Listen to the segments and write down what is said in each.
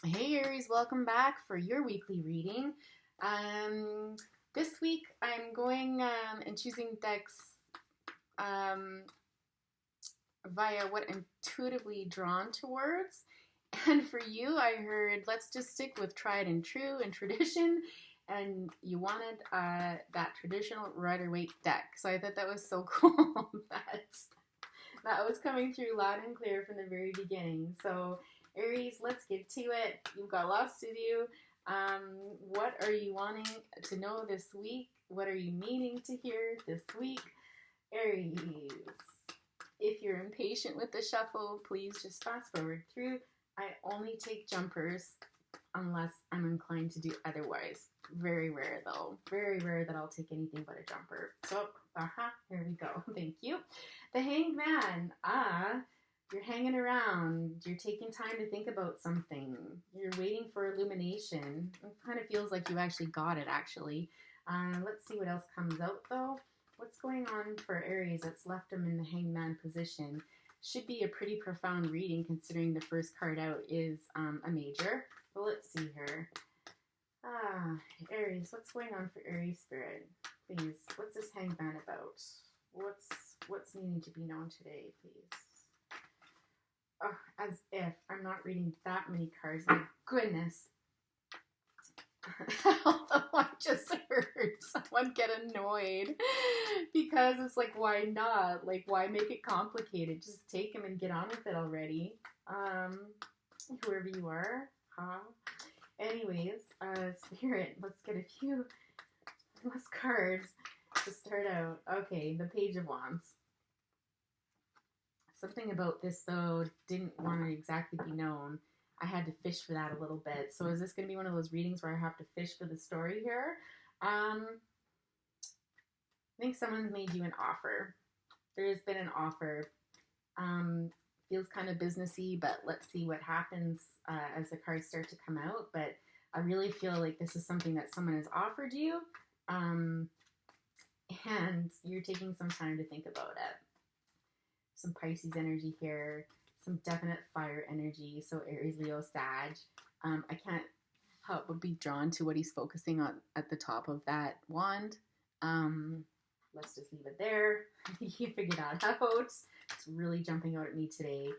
Hey Aries, welcome back for your weekly reading. This week I'm going and choosing decks um, via what I'm intuitively drawn towards. And for you, I heard let's just stick with tried and true and tradition. And you wanted that traditional Rider-Waite deck. So I thought that was so cool that was coming through loud and clear from the very beginning. So Aries, let's get to it. You've got lots to do. What are you wanting to know this week? What are you meaning to hear this week? Aries, if you're impatient with the shuffle, please just fast forward through. I only take jumpers unless I'm inclined to do otherwise. Very rare though. Very rare that I'll take anything but a jumper. So, here we go. Thank you. The Hanged Man. You're hanging around. You're taking time to think about something. You're waiting for illumination. It kind of feels like you actually got it, actually. Let's see what else comes out, though. What's going on for Aries that's left him in the Hanged Man position? Should be a pretty profound reading, considering the first card out is a major. But let's see here. Aries, what's going on for Aries Spirit? Please, what's this Hanged Man about? What's needing to be known today, please? Oh, as if I'm not reading that many cards. My goodness. Although I just heard someone get annoyed because it's like, why not? Like, why make it complicated? Just take him and get on with it already. Whoever you are, huh? Anyways, Spirit, let's get a few less cards to start out. Okay, the Page of Wands. Something about this, though, didn't want to exactly be known. I had to fish for that a little bit. So is this going to be one of those readings where I have to fish for the story here? I think someone's made you an offer. There's been an offer. Feels kind of businessy, but let's see what happens as the cards start to come out. But I really feel like this is something that someone has offered you, and you're taking some time to think about it. Some Pisces energy here, some definite fire energy. So Aries, Leo, Sag. I can't help but be drawn to what he's focusing on at the top of that wand. Let's just leave it there. You figured that out. It's really jumping out at me today.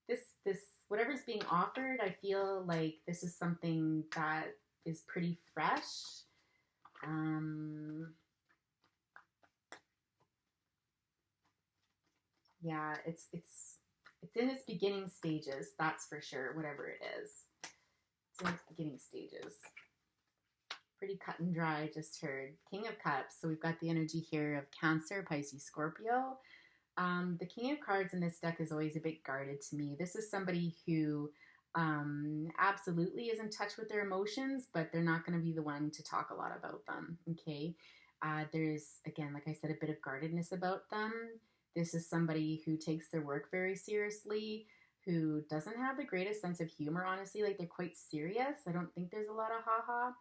This whatever's being offered, I feel like this is something that is pretty fresh. Yeah, it's in its beginning stages, that's for sure, whatever it is. It's in its beginning stages. Pretty cut and dry, just heard. King of Cups, so we've got the energy here of Cancer, Pisces, Scorpio. The King of Cards in this deck is always a bit guarded to me. This is somebody who absolutely is in touch with their emotions, but they're not going to be the one to talk a lot about them, okay? There's, again, like I said, a bit of guardedness about them. This is somebody who takes their work very seriously, who doesn't have the greatest sense of humor, honestly. Like, they're quite serious. I don't think there's a lot of ha-ha.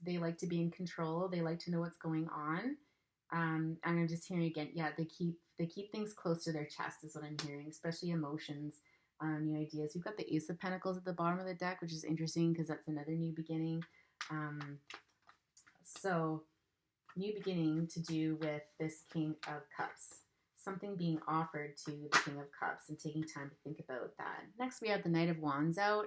They like to be in control. They like to know what's going on. And I'm just hearing again, yeah, they keep things close to their chest is what I'm hearing, especially emotions, new ideas. We've got the Ace of Pentacles at the bottom of the deck, which is interesting because that's another new beginning. So new beginning to do with this King of Cups. Something being offered to the King of Cups and taking time to think about that. Next, we have the Knight of Wands out.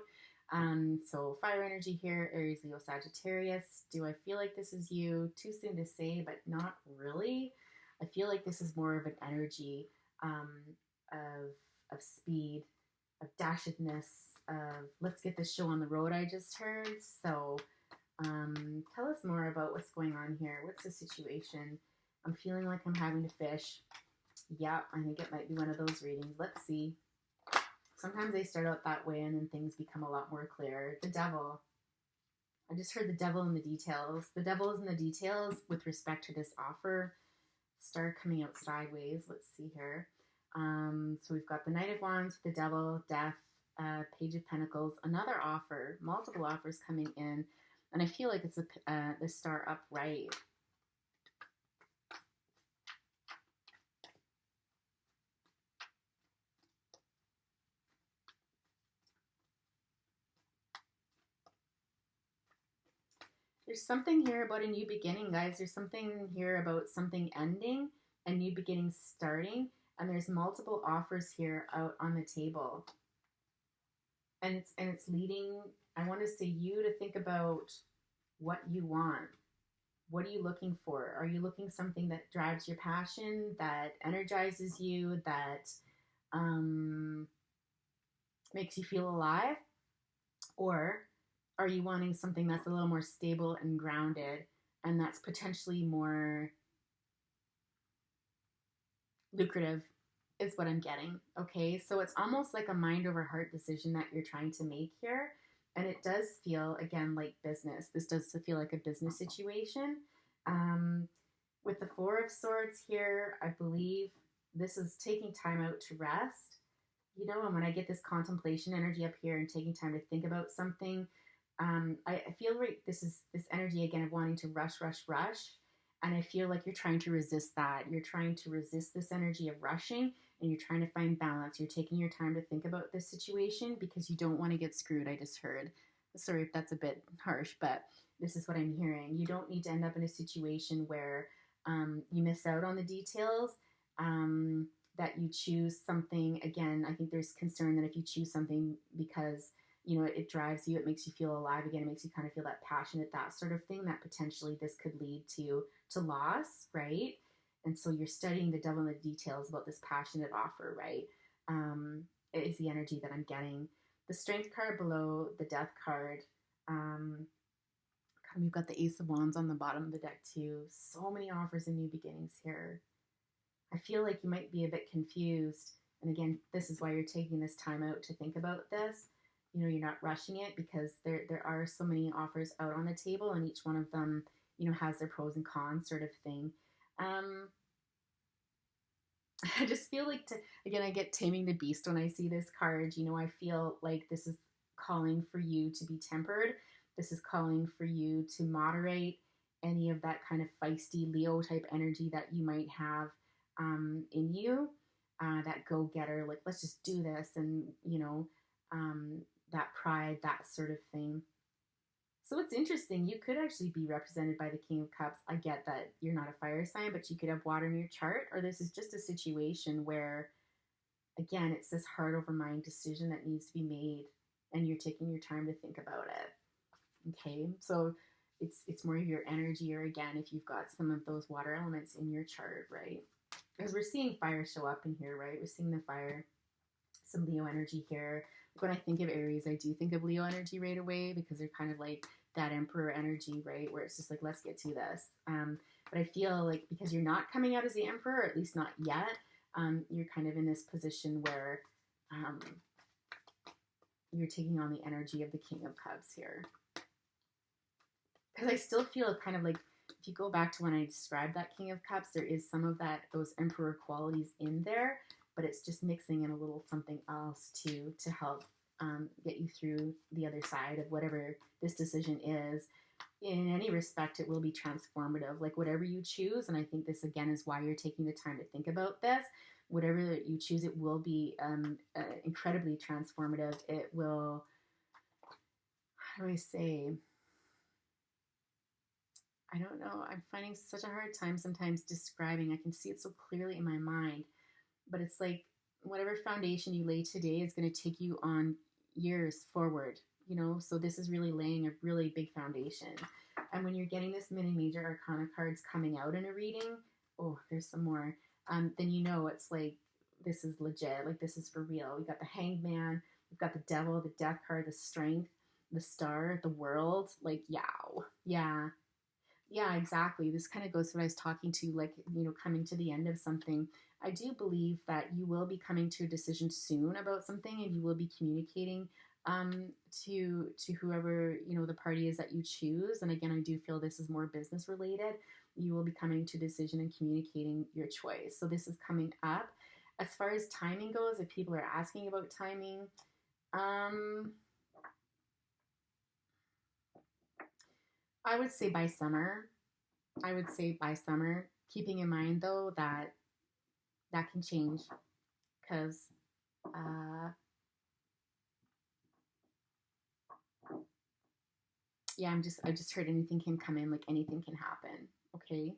So fire energy here, Aries, Leo, Sagittarius. Do I feel like this is you? Too soon to say, but not really. I feel like this is more of an energy of speed, of dashedness, of let's get this show on the road, I just heard. So tell us more about what's going on here. What's the situation? I'm feeling like I'm having to fish. Yeah, I think it might be one of those readings. Let's see. Sometimes they start out that way and then things become a lot more clear. The Devil. I just heard the devil in the details. The devil is in the details with respect to this offer. Star coming out sideways. Let's see here. So we've got the Knight of Wands, the Devil, Death, Page of Pentacles, another offer, multiple offers coming in. And I feel like it's the Star upright. There's something here about a new beginning, guys. There's something here about something ending, a new beginning starting, and there's multiple offers here out on the table. And it's leading, I want to say, you to think about what you want. What are you looking for? Are you looking something that drives your passion, that energizes you, that um, makes you feel alive? Or are you wanting something that's a little more stable and grounded and that's potentially more lucrative, is what I'm getting? Okay, so it's almost like a mind over heart decision that you're trying to make here. And it does feel, again, like business. This does feel like a business situation. Um, with the Four of Swords here, I believe this is taking time out to rest. You know, and when I get this contemplation energy up here and taking time to think about something, I feel like this is this energy again of wanting to rush, rush, rush. And I feel like you're trying to resist that. You're trying to resist this energy of rushing and you're trying to find balance. You're taking your time to think about this situation because you don't want to get screwed, I just heard. Sorry if that's a bit harsh, but this is what I'm hearing. You don't need to end up in a situation where you miss out on the details. That you choose something, again, I think there's concern that if you choose something because you know it drives you, it makes you feel alive again, it makes you kind of feel that passionate, that sort of thing, that potentially this could lead to loss, right? And so you're studying the devil in the details about this passionate offer, right? Is the energy that I'm getting. The Strength card below, the Death card. We've got the Ace of Wands on the bottom of the deck too. So many offers and new beginnings here. I feel like you might be a bit confused. And again, this is why you're taking this time out to think about this. You know, you're not rushing it because there are so many offers out on the table and each one of them, you know, has their pros and cons sort of thing. I just feel like again, I get Taming the Beast when I see this card. You know, I feel like this is calling for you to be tempered. This is calling for you to moderate any of that kind of feisty Leo type energy that you might have in you, that go-getter, like let's just do this, and you know, that pride, that sort of thing. So it's interesting. You could actually be represented by the King of Cups. I get that you're not a fire sign, but you could have water in your chart, or this is just a situation where, again, it's this heart over mind decision that needs to be made, and you're taking your time to think about it. Okay, so it's more of your energy, or again, if you've got some of those water elements in your chart, right? Because we're seeing fire show up in here, right? We're seeing the fire, some Leo energy here. When I think of Aries, I do think of Leo energy right away because they're kind of like that Emperor energy, right? Where it's just like, let's get to this. But I feel like because you're not coming out as the Emperor, or at least not yet, you're kind of in this position where you're taking on the energy of the King of Cups here. Because I still feel kind of like, if you go back to when I described that King of Cups, there is some of that, those Emperor qualities in there, but it's just mixing in a little something else to help get you through the other side of whatever this decision is. In any respect, it will be transformative, like whatever you choose. And I think this, again, is why you're taking the time to think about this. Whatever you choose, it will be incredibly transformative. It will, how do I say, I don't know. I'm finding such a hard time sometimes describing. I can see it so clearly in my mind, but it's like whatever foundation you lay today is going to take you on years forward, you know? So this is really laying a really big foundation. And when you're getting this mini major arcana cards coming out in a reading, oh, there's some more, then you know it's like, this is legit. Like, this is for real. We got the Hanged Man. We've got the Devil, the Death card, the Strength, the Star, the World. Like, yow. Yeah. Yeah, exactly. This kind of goes to what I was talking to, like, you know, coming to the end of something. I do believe that you will be coming to a decision soon about something, and you will be communicating to whoever, you know, the party is that you choose. And again, I do feel this is more business related. You will be coming to a decision and communicating your choice. So this is coming up. As far as timing goes, if people are asking about timing, I would say by summer. I would say by summer, keeping in mind though that that can change because Yeah, I just heard anything can come in, like anything can happen. Okay.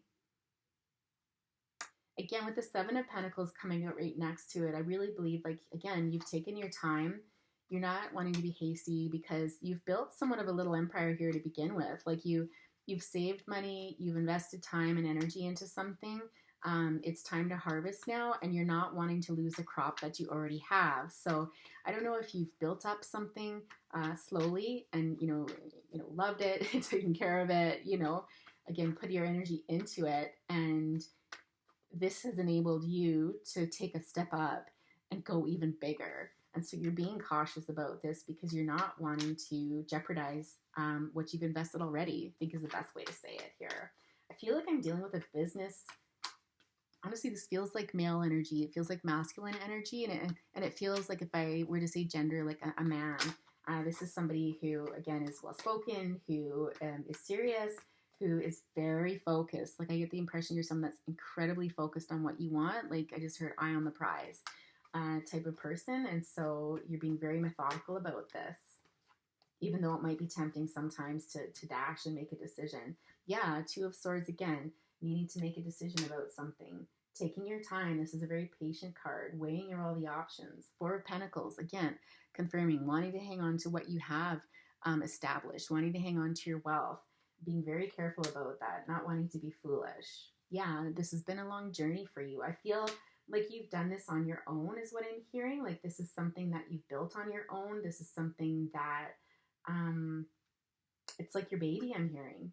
Again, with the Seven of Pentacles coming out right next to it, I really believe, like, again, you've taken your time. You're not wanting to be hasty because you've built somewhat of a little empire here to begin with. Like, you've saved money, you've invested time and energy into something. It's time to harvest now, and you're not wanting to lose a crop that you already have. So I don't know if you've built up something slowly, and loved it, taken care of it. Again, put your energy into it, and this has enabled you to take a step up and go even bigger. And so you're being cautious about this because you're not wanting to jeopardize what you've invested already, I think is the best way to say it here. I feel like I'm dealing with a business. Honestly, this feels like male energy. It feels like masculine energy. And it feels like, if I were to say gender, like a man. This is somebody who, again, is well-spoken, who is serious, who is very focused. Like, I get the impression you're someone that's incredibly focused on what you want. Like, I just heard eye on the prize type of person. And so you're being very methodical about this, even though it might be tempting sometimes to dash and make a decision. Yeah, Two of Swords again, needing to make a decision about something. Taking your time. This is a very patient card. Weighing all the options. Four of Pentacles, again, confirming, wanting to hang on to what you have established, wanting to hang on to your wealth, being very careful about that, not wanting to be foolish. Yeah, this has been a long journey for you. I feel like you've done this on your own is what I'm hearing. Like, this is something that you've built on your own. This is something that, it's like your baby, I'm hearing.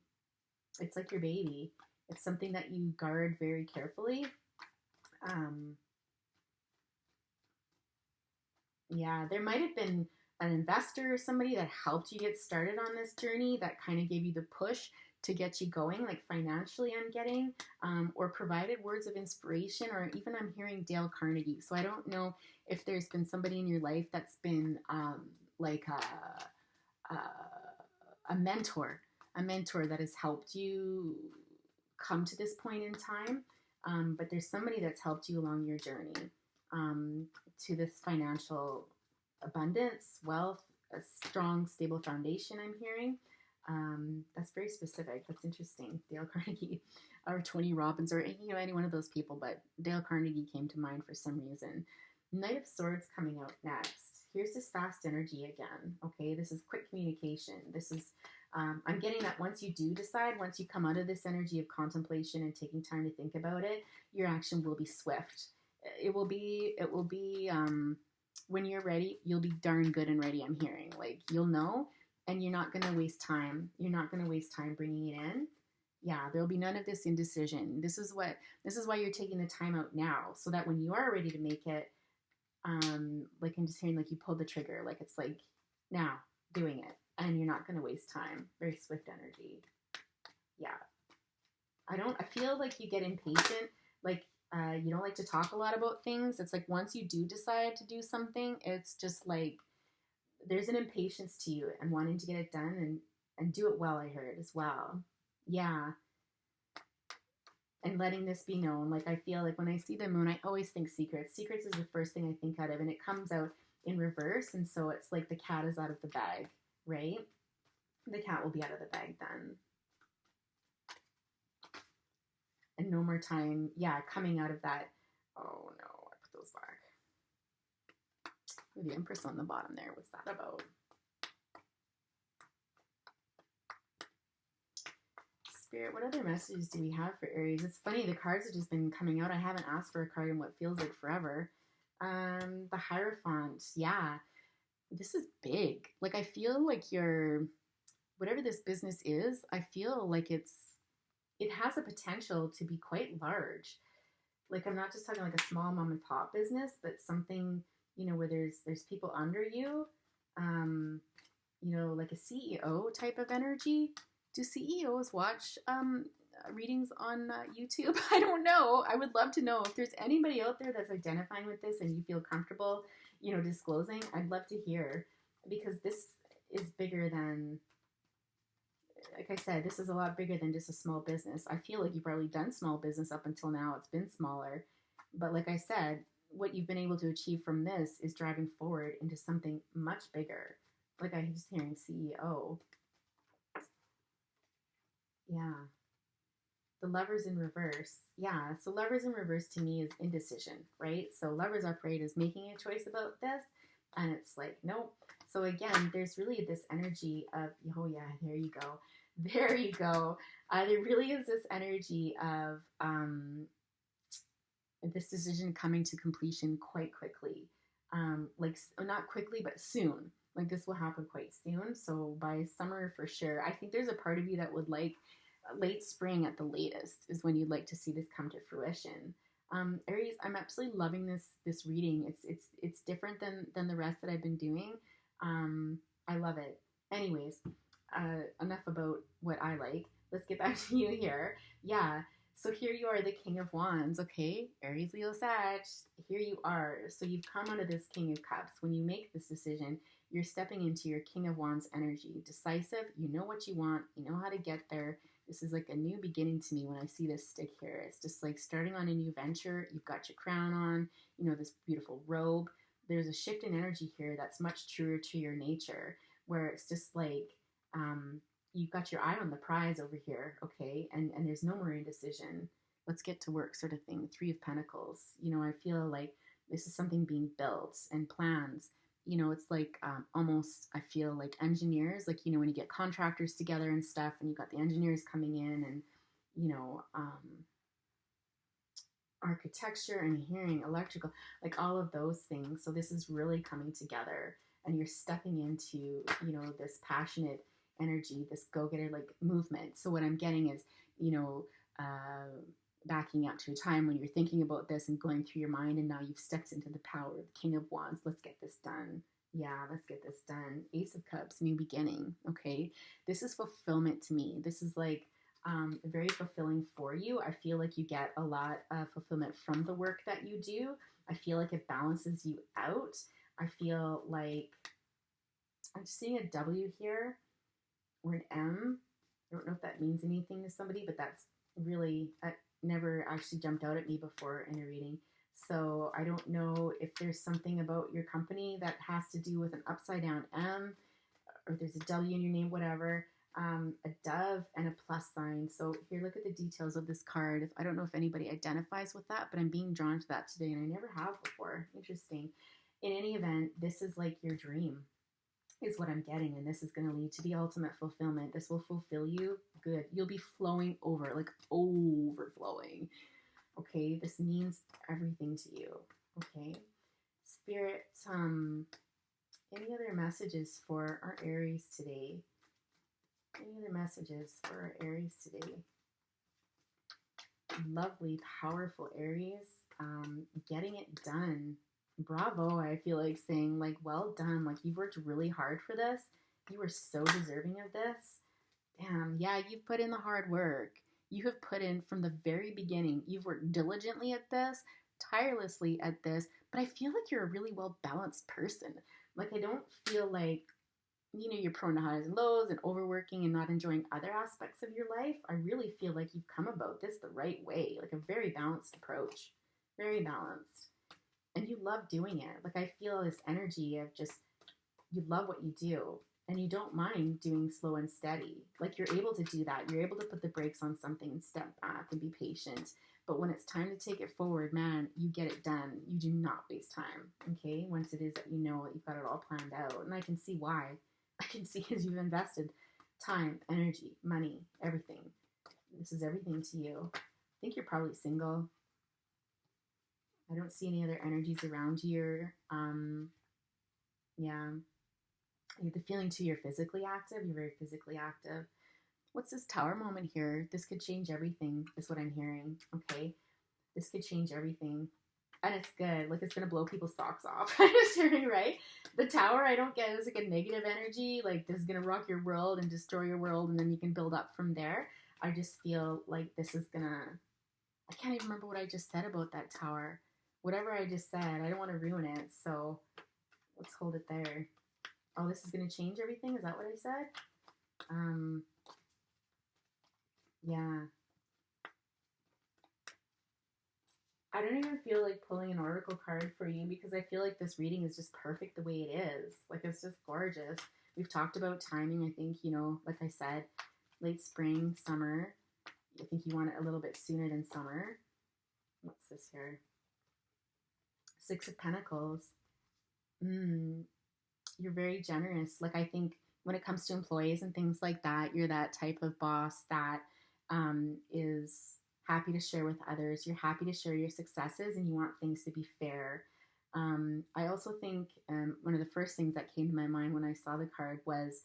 It's like your baby. It's something that you guard very carefully. Yeah, there might have been an investor or somebody that helped you get started on this journey, that kind of gave you the push to get you going, like financially, I'm getting, or provided words of inspiration, or even I'm hearing Dale Carnegie. So I don't know if there's been somebody in your life that's been like a mentor that has helped you come to this point in time. But there's somebody that's helped you along your journey to this financial abundance, wealth, a strong, stable foundation, I'm hearing. That's very specific. That's interesting. Dale Carnegie or Tony Robbins, or any one of those people, but Dale Carnegie came to mind for some reason. Knight of Swords coming out next. Here's this fast energy again. Okay, this is quick communication. This is I'm getting that once you do decide, once you come out of this energy of contemplation and taking time to think about it, your action will be swift. It will be when you're ready, you'll be darn good and ready, I'm hearing. Like, you'll know, and you're not going to waste time. You're not going to waste time bringing it in. Yeah, there'll be none of this indecision. This is why you're taking the time out now, so that when you are ready to make it, like, I'm just hearing, like, you pulled the trigger, like, it's like now doing it, and you're not going to waste time. Very swift energy. Yeah. I feel like you get impatient, like, you don't like to talk a lot about things. It's like, once you do decide to do something, it's just like, there's an impatience to you and wanting to get it done and do it well, I heard as well. Yeah. And letting this be known. Like, I feel like when I see the moon, I always think secrets. Secrets is the first thing I think out of, and it comes out in reverse. And so it's like the cat is out of the bag, right? The cat will be out of the bag then. And no more time. Yeah, coming out of that. Oh no, I put those back. The Empress on the bottom there. What's that about? Spirit, what other messages do we have for Aries? It's funny, the cards have just been coming out. I haven't asked for a card in what feels like forever. The Hierophant. Yeah. This is big. Like, I feel like whatever this business is, I feel like it has a potential to be quite large. Like, I'm not just talking like a small mom and pop business, but something, where there's people under you, like a CEO type of energy. Do CEOs watch readings on YouTube? I don't know. I would love to know if there's anybody out there that's identifying with this and you feel comfortable, disclosing. I'd love to hear, because this is bigger than, like I said, this is a lot bigger than just a small business. I feel like you've probably done small business up until now. It's been smaller. But like I said, what you've been able to achieve from this is driving forward into something much bigger. Like, I'm just hearing CEO. Yeah. The Lovers in reverse. Yeah. So Lovers in reverse to me is indecision, right? So Lovers upright is making a choice about this, and it's like, nope. So again, there's really this energy of, oh yeah, there you go. There you go. There really is this energy of this decision coming to completion quite quickly. Like, not quickly, but soon. Like, this will happen quite soon. So, by summer for sure. I think there's a part of you that would like late spring at the latest is when you'd like to see this come to fruition. Aries, I'm absolutely loving this reading. It's different than the rest that I've been doing. I love it. Anyways, enough about what I like. Let's get back to you here. Yeah, so here you are, the King of Wands, okay? Aries, Leo, Sag. Here you are. So you've come out of this King of Cups. When you make this decision, you're stepping into your King of Wands energy. Decisive, you know what you want, you know how to get there. This is like a new beginning to me when I see this stick here. It's just like starting on a new venture. You've got your crown on, you know, this beautiful robe. There's a shift in energy here that's much truer to your nature, where it's just like, you've got your eye on the prize over here, okay? And there's no more indecision. Let's get to work, sort of thing. Three of Pentacles. You know, I feel like this is something being built and plans. You know, it's like almost, I feel like engineers, like, you know, when you get contractors together and stuff, and you got the engineers coming in and, you know, architecture and hearing, electrical, like all of those things. So this is really coming together, and you're stepping into, you know, this passionate energy, this go-getter like movement. So what I'm getting is, you know, backing up to a time when you're thinking about this and going through your mind, and now you've stepped into the power of the King of Wands. Let's get this done. Yeah, let's get this done. Ace of Cups, new beginning. Okay, this is fulfillment to me. This is like very fulfilling for you. I feel like you get a lot of fulfillment from the work that you do. I feel like it balances you out. I feel like I'm seeing a W here or an M. I don't know if that means anything to somebody, but that's really never actually jumped out at me before in a reading. So I don't know if there's something about your company that has to do with an upside down M, or there's a W in your name, whatever. A dove and a plus sign. So here, look at the details of this card. I don't know if anybody identifies with that, but I'm being drawn to that today, and I never have before. Interesting. In any event, this is like your dream is what I'm getting, and this is going to lead to the ultimate fulfillment. This will fulfill you good. You'll be flowing over, like overflowing. Okay, this means everything to you. Okay, Spirit, any other messages for our Aries today? Any other messages for our Aries today? Lovely, powerful Aries. Getting it done. Bravo, I feel like saying, like, well done. Like, you've worked really hard for this. You are so deserving of this. Damn, yeah, you've put in the hard work. You have put in from the very beginning. You've worked diligently at this, tirelessly at this, but I feel like you're a really well-balanced person. Like, I don't feel like, you know, you're prone to highs and lows and overworking and not enjoying other aspects of your life. I really feel like you've come about this the right way, like a very balanced approach. Very balanced. And you love doing it. Like, I feel this energy of just, you love what you do, and you don't mind doing slow and steady. Like, you're able to do that. You're able to put the brakes on something and step back and be patient. But when it's time to take it forward, man, you get it done. You do not waste time, okay? Once it is that you know that you've got it all planned out. And I can see why. I can see because you've invested time, energy, money, everything. This is everything to you. I think you're probably single. I don't see any other energies around you. Yeah. I get the feeling too you're physically active. You're very physically active. What's this tower moment here? This could change everything, is what I'm hearing. Okay. This could change everything. And it's good. Like, it's going to blow people's socks off. I'm just hearing, right? The tower, I don't get is like a negative energy. Like, this is going to rock your world and destroy your world, and then you can build up from there. I just feel like this is going to, I can't even remember what I just said about that tower. Whatever I just said, I don't want to ruin it. So let's hold it there. Oh, this is going to change everything? Is that what I said? Yeah. I don't even feel like pulling an oracle card for you, because I feel like this reading is just perfect the way it is. Like, it's just gorgeous. We've talked about timing. I think, you know, like I said, late spring, summer. I think you want it a little bit sooner than summer. What's this here? Six of Pentacles. You're very generous. Like, I think when it comes to employees and things like that, you're that type of boss that is happy to share with others. You're happy to share your successes, and you want things to be fair. I also think one of the first things that came to my mind when I saw the card was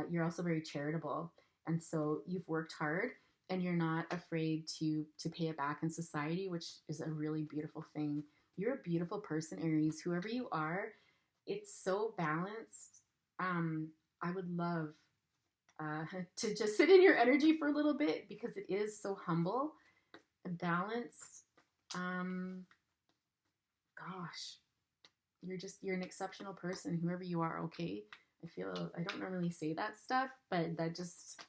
you're also very charitable. And so you've worked hard, and you're not afraid to pay it back in society, which is a really beautiful thing. You're a beautiful person, Aries. Whoever you are, it's so balanced. I would love to just sit in your energy for a little bit because it is so humble and balanced. Gosh, you're an exceptional person, whoever you are. Okay, I don't normally say that stuff, but that just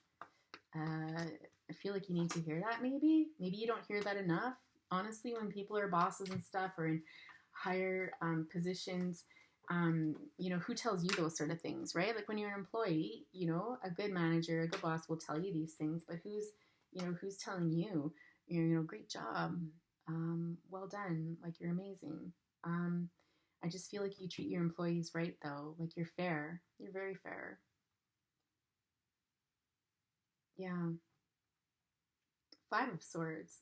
I feel like you need to hear that. Maybe you don't hear that enough. Honestly, when people are bosses and stuff, or in higher positions, who tells you those sort of things, right? Like when you're an employee, a good manager, a good boss will tell you these things, but who's telling you, great job, well done, like you're amazing. I just feel like you treat your employees right, though. Like you're fair. You're very fair. Yeah. Five of Swords.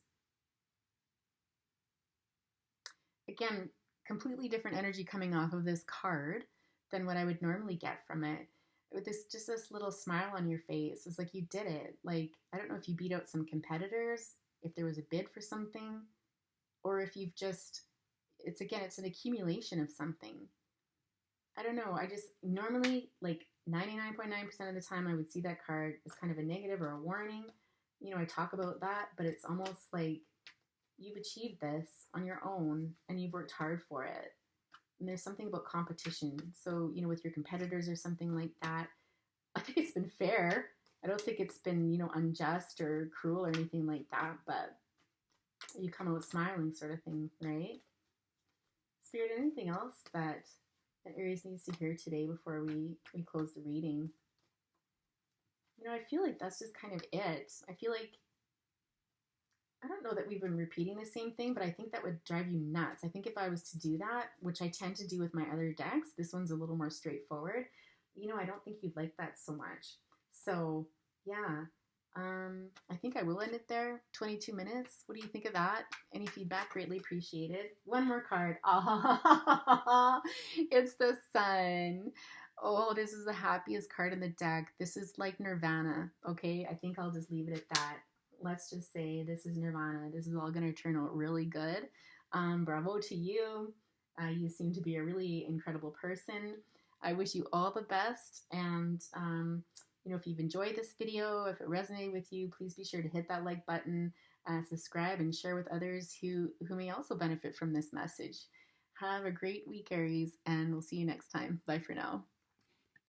Again, completely different energy coming off of this card than what I would normally get from it. With this little smile on your face. It's like you did it. Like, I don't know if you beat out some competitors, if there was a bid for something, or if you've just, it's an accumulation of something. I don't know. I just normally, like 99.9% of the time, I would see that card as kind of a negative or a warning. I talk about that, but it's almost like you've achieved this on your own and you've worked hard for it. And there's something about competition. So, with your competitors or something like that, I think it's been fair. I don't think it's been, unjust or cruel or anything like that, but you come out smiling sort of thing, right? Spirit, anything else that Aries needs to hear today before we close the reading? I feel like that's just kind of it. I feel like, I don't know that we've been repeating the same thing, but I think that would drive you nuts. I think if I was to do that, which I tend to do with my other decks, this one's a little more straightforward. I don't think you'd like that so much. So, yeah. I think I will end it there. 22 minutes. What do you think of that? Any feedback? Greatly appreciated. One more card. Oh, it's the Sun. Oh, this is the happiest card in the deck. This is like Nirvana. Okay, I think I'll just leave it at that. Let's just say this is Nirvana. This is all going to turn out really good. Bravo to you. You seem to be a really incredible person. I wish you all the best. And, if you've enjoyed this video, if it resonated with you, please be sure to hit that like button, subscribe, and share with others who may also benefit from this message. Have a great week, Aries, and we'll see you next time. Bye for now.